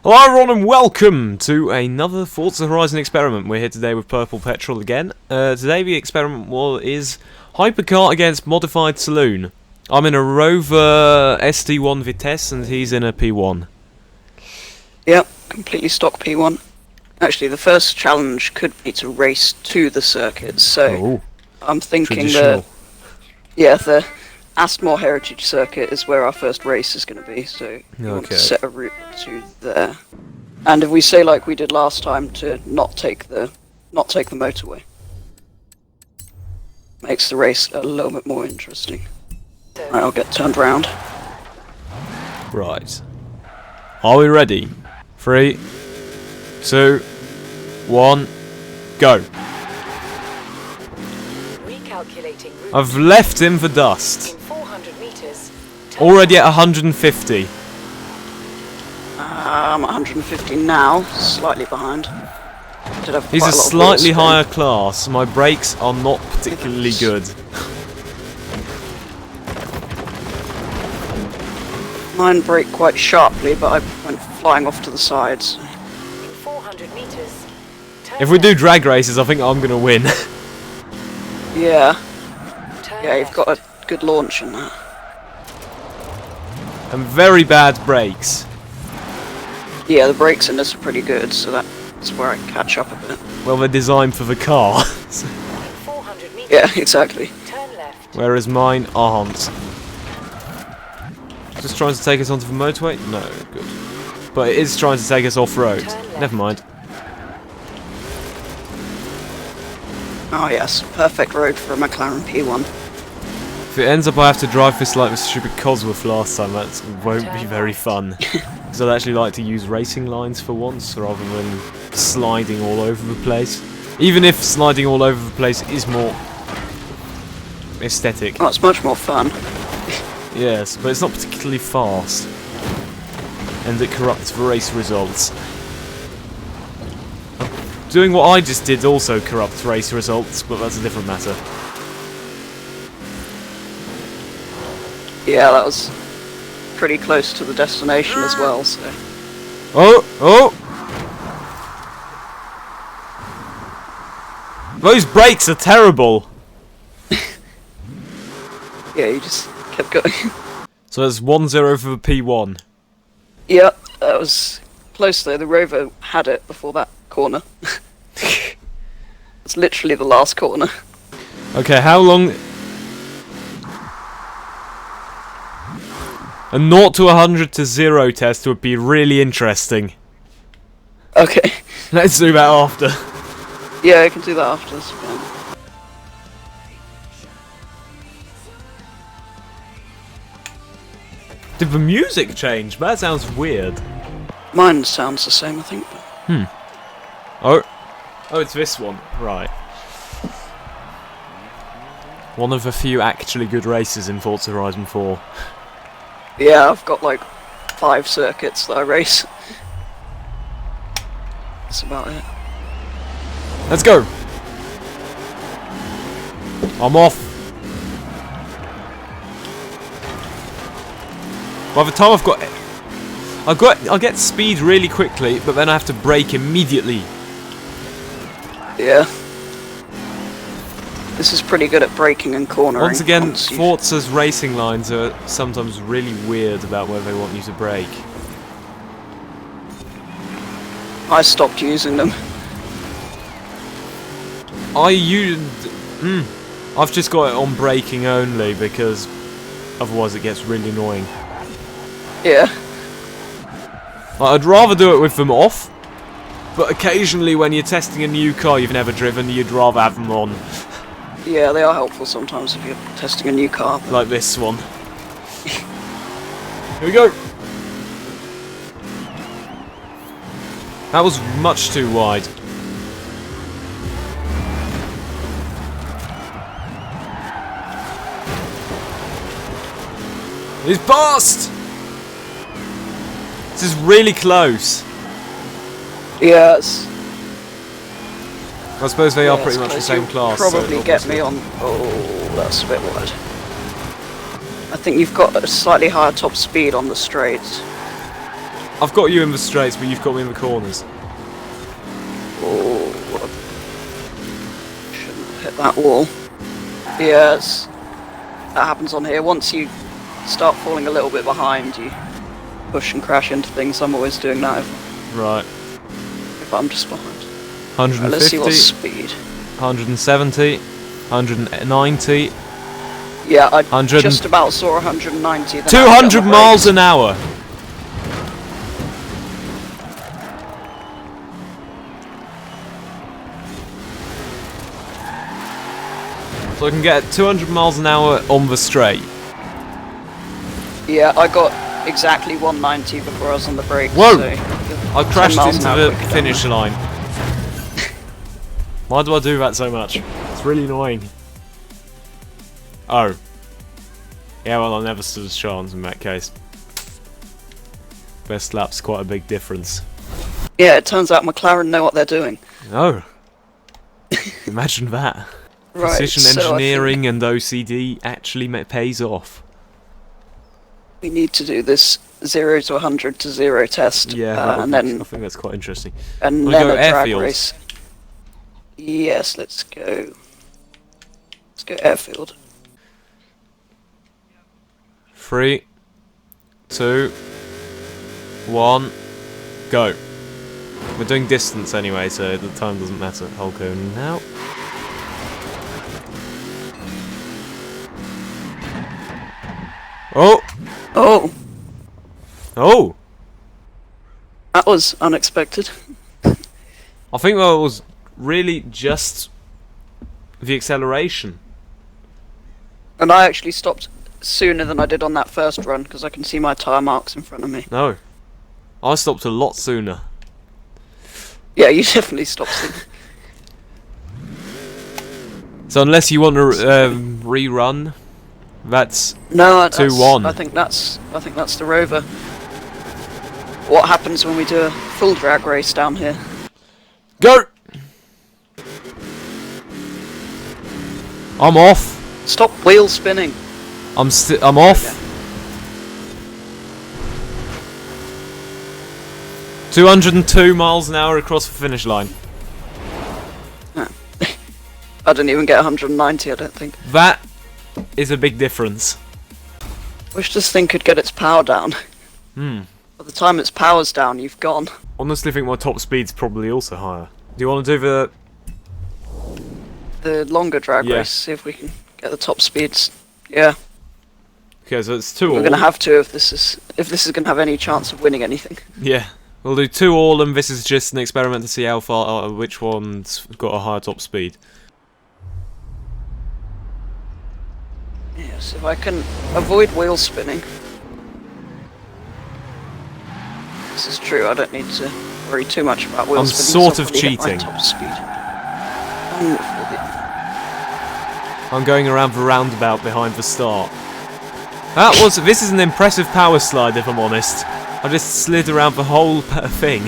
Hello everyone and welcome to another Forza Horizon experiment. We're here today with Purple Petrol again. Today the experiment is Hypercar against modified Saloon. I'm in a Rover SD1 Vitesse and he's in a P1. Yep, completely stock P1. Actually, the first challenge could be to race to the circuit, so I'm thinking the Astmore Heritage Circuit is where our first race is going to be, so we want to set a route to there. And if we say like we did last time, to not take the motorway, makes the race a little bit more interesting. Right, I'll get turned round. Right. Are we ready? 3, 2, 1, go. I've left him for dust. In 400 meters. Already at 150. I'm at 150 now, slightly behind. He's a slightly higher class. My brakes are not particularly good. Mine brake quite sharply, but I went flying off to the sides. In 400 meters. If we do drag races, I think I'm going to win. Yeah. Yeah, you've got a good launch in that. And very bad brakes. Yeah, the brakes in this are pretty good, so that's where I catch up a bit. Well, they're designed for the car. 400 meters. Yeah, exactly. Turn left. Whereas mine aren't. Just trying to take us onto the motorway? No, good. But it is trying to take us off-road. Never mind. Oh yes, perfect road for a McLaren P1. If it ends up I have to drive this like the stupid Cosworth last time, that won't be very fun. Because I'd actually like to use racing lines for once, rather than sliding all over the place. Even if sliding all over the place is more aesthetic. Oh, it's much more fun. Yes, but it's not particularly fast. And it corrupts the race results. Doing what I just did also corrupts race results, but that's a different matter. Yeah, that was pretty close to the destination as well, so... Oh! Those brakes are terrible! Yeah, you just kept going. So that's 1-0 for the P1. Yeah, that was close though. The Rover had it before that corner. It's literally the last corner. Okay, how long... A 0 to 100 to 0 test would be really interesting. Okay. Let's do that after. Yeah, I can do that after. That's fine. Did the music change? That sounds weird. Mine sounds the same, I think. Oh, it's this one. Right. One of the few actually good races in Forza Horizon 4. Yeah, I've got like 5 circuits that I race. That's about it. Let's go. I'm off. By the time I'll get speed really quickly, but then I have to brake immediately. Yeah. This is pretty good at braking and cornering. Once again, Forza's racing lines are sometimes really weird about where they want you to brake. I stopped using them. I've just got it on braking only because otherwise it gets really annoying. Yeah. I'd rather do it with them off, but occasionally when you're testing a new car you've never driven, you'd rather have them on. Yeah, they are helpful sometimes if you're testing a new car. Like this one. Here we go! That was much too wide. He's passed! This is really close. Yes. I suppose they are pretty much the same You'll class. Probably get me on. Oh, that's a bit wide. I think you've got a slightly higher top speed on the straights. I've got you in the straights, but you've got me in the corners. Oh, shouldn't have hit that wall. Yes, that happens on here. Once you start falling a little bit behind, you push and crash into things. I'm always doing that Right. if I'm just behind. 150. Right, let's see what speed. 170. 190. Yeah, I 100 just about saw 190. then I 200 hit on the miles brakes. an hour. So I can get 200 miles an hour on the straight. Yeah, I got exactly 190 before I was on the brakes. Whoa! So I crashed 10 miles into an hour the quicker down finish there. line. Why do I do that so much? It's really annoying. Oh. Yeah, well, I never stood a chance in that case. Best lap's quite a big difference. Yeah, it turns out McLaren know what they're doing. Oh. Imagine that. Right, Precision so I think engineering and OCD actually pays off. we need to do this 0 to 100 to 0 test. Yeah, and I then think that's quite interesting. and Wanna then go a drag airfield? race. Yes, let's go. Let's go airfield. 3, 2, 1, go. We're doing distance anyway, so the time doesn't matter. I'll go now. Oh! Oh, Oh! that was unexpected. I think that was really just the acceleration. And I actually stopped sooner than I did on that first run because I can see my tyre marks in front of me. No. I stopped a lot sooner. Yeah, you definitely stopped sooner. So unless you want to rerun, that's No, that's, 2-1. I think that's the Rover. What happens when we do a full drag race down here? go. I'm off. Stop wheel spinning. I'm off. Okay. 202 miles an hour across the finish line. I didn't even get 190, I don't think. That is a big difference. Wish this thing could get its power down. Hmm. By the time its power's down, you've gone. Honestly, I think my top speed's probably also higher. Do you want to do The longer drag Yeah. race, see if we can get the top speeds. Yeah, Okay, so it's 2 all. we're gonna have to if this is gonna have any chance of winning anything. Yeah. We'll do 2 all, and this is just an experiment to see how far, which one's got a higher top speed. Yes, if I can avoid wheel spinning. This is true, I don't need to worry too much about wheel I'm spinning. sort so of I'll probably hit my cheating. top speed. Wonderful. I'm going around the roundabout behind the start. This is an impressive power slide, if I'm honest. I just slid around the whole thing.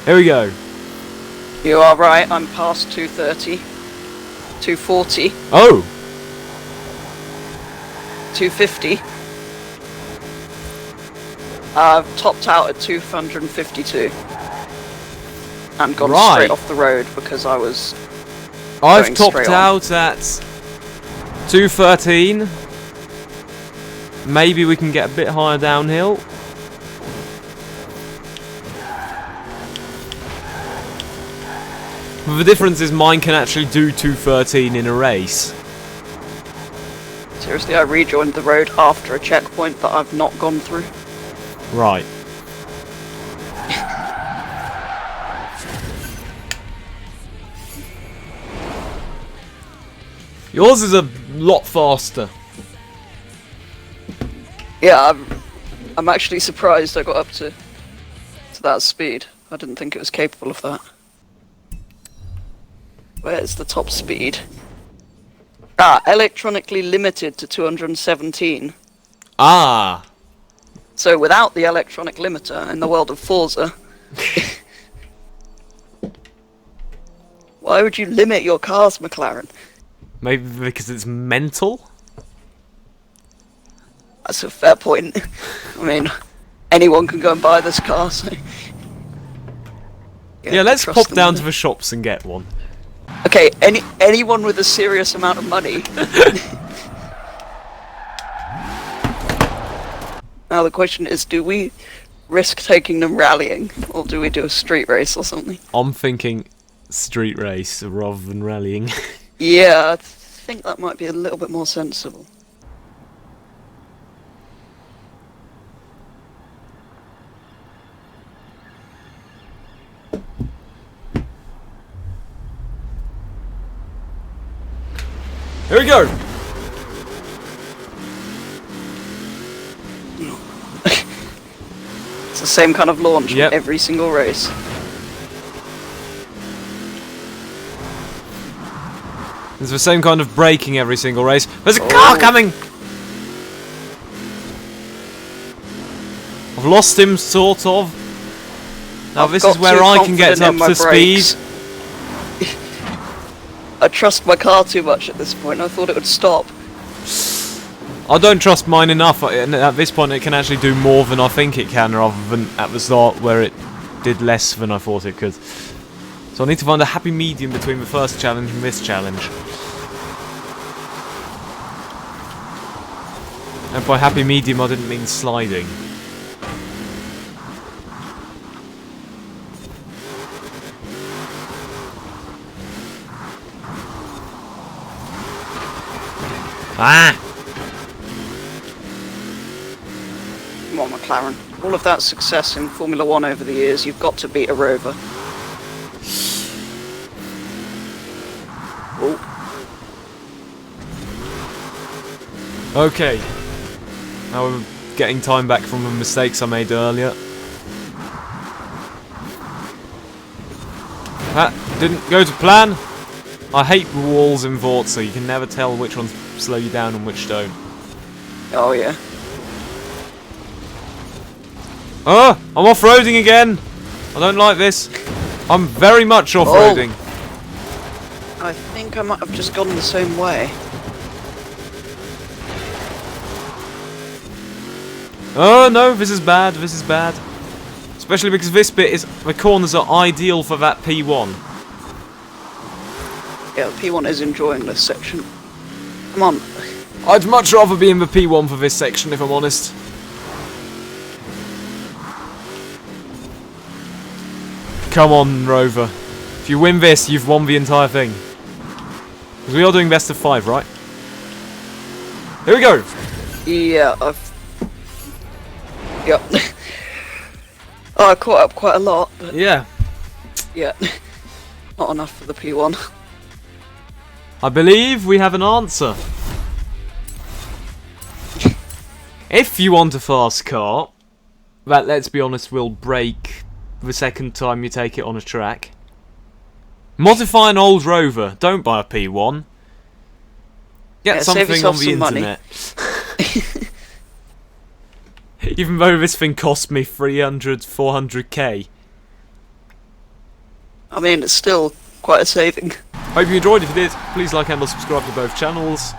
Here we go. You are right, I'm past 230, 240, Oh! 250. I've topped out at 252 and gone Right. straight off the road because I was I've Going topped straight on. out at 213. Maybe we can get a bit higher downhill. But the difference is mine can actually do 213 in a race. seriously, I rejoined the road after a checkpoint that I've not gone through. Right. Yours is a lot faster. Yeah, I'm actually surprised I got up to that speed. I didn't think it was capable of that. Where's the top speed? Ah, electronically limited to 217. Ah. So without the electronic limiter in the world of Forza, why would you limit your cars, McLaren? Maybe because it's mental? That's a fair point. I mean, anyone can go and buy this car. So Yeah, let's trust pop them down with to the shops and get one. it. Okay, anyone with a serious amount of money. Now the question is, do we risk taking them rallying, or do we do a street race or something? I'm thinking street race rather than rallying. Yeah, I think that might be a little bit more sensible. Here we go! It's the same kind of launch Yep. every single race. There's the same kind of braking every single race. There's a car coming! I've lost him, sort of. Now I've this got is where too I can get confident up in to my speed. brakes. I trust my car too much at this point. I thought it would stop. I don't trust mine enough, and at this point it can actually do more than I think it can, rather than at the start where it did less than I thought it could. So I need to find a happy medium between the first challenge and this challenge. And by happy medium I didn't mean sliding. Ah! Come on, McLaren. All of that success in Formula 1 over the years, you've got to beat a Rover. Oh. Okay. Now we're getting time back from the mistakes I made earlier. That didn't go to plan. I hate the walls in Forza. You can never tell which ones slow you down and which don't. Oh, yeah. Oh! I'm off-roading again! I don't like this. I'm very much off-roading. I think I might have just gone the same way. Oh no, this is bad, this is bad. Especially because this bit is... the corners are ideal for that P1. Yeah, the P1 is enjoying this section. Come on. I'd much rather be in the P1 for this section, if I'm honest. Come on, Rover. If you win this, you've won the entire thing. Because we are doing best of 5, right? Here we go! Yeah, Yep. Oh, I caught up quite a lot, but Yeah. yeah. Not enough for the P1. I believe we have an answer. If you want a fast car, that, let's be honest, will break the second time you take it on a track. Modify an old Rover. Don't buy a P1. Get Yeah, save something on yourself the some money. internet. Even though this thing cost me 300, 400k. I mean, it's still quite a saving. Hope you enjoyed. If you did, please like and subscribe to both channels.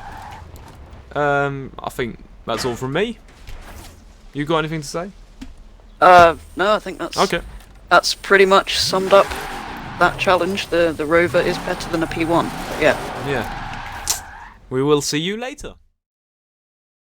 I think that's all from me. You got anything to say? No, I think that's Okay. That's pretty much summed up that challenge. The Rover is better than a P1. But yeah. Yeah. We will see you later.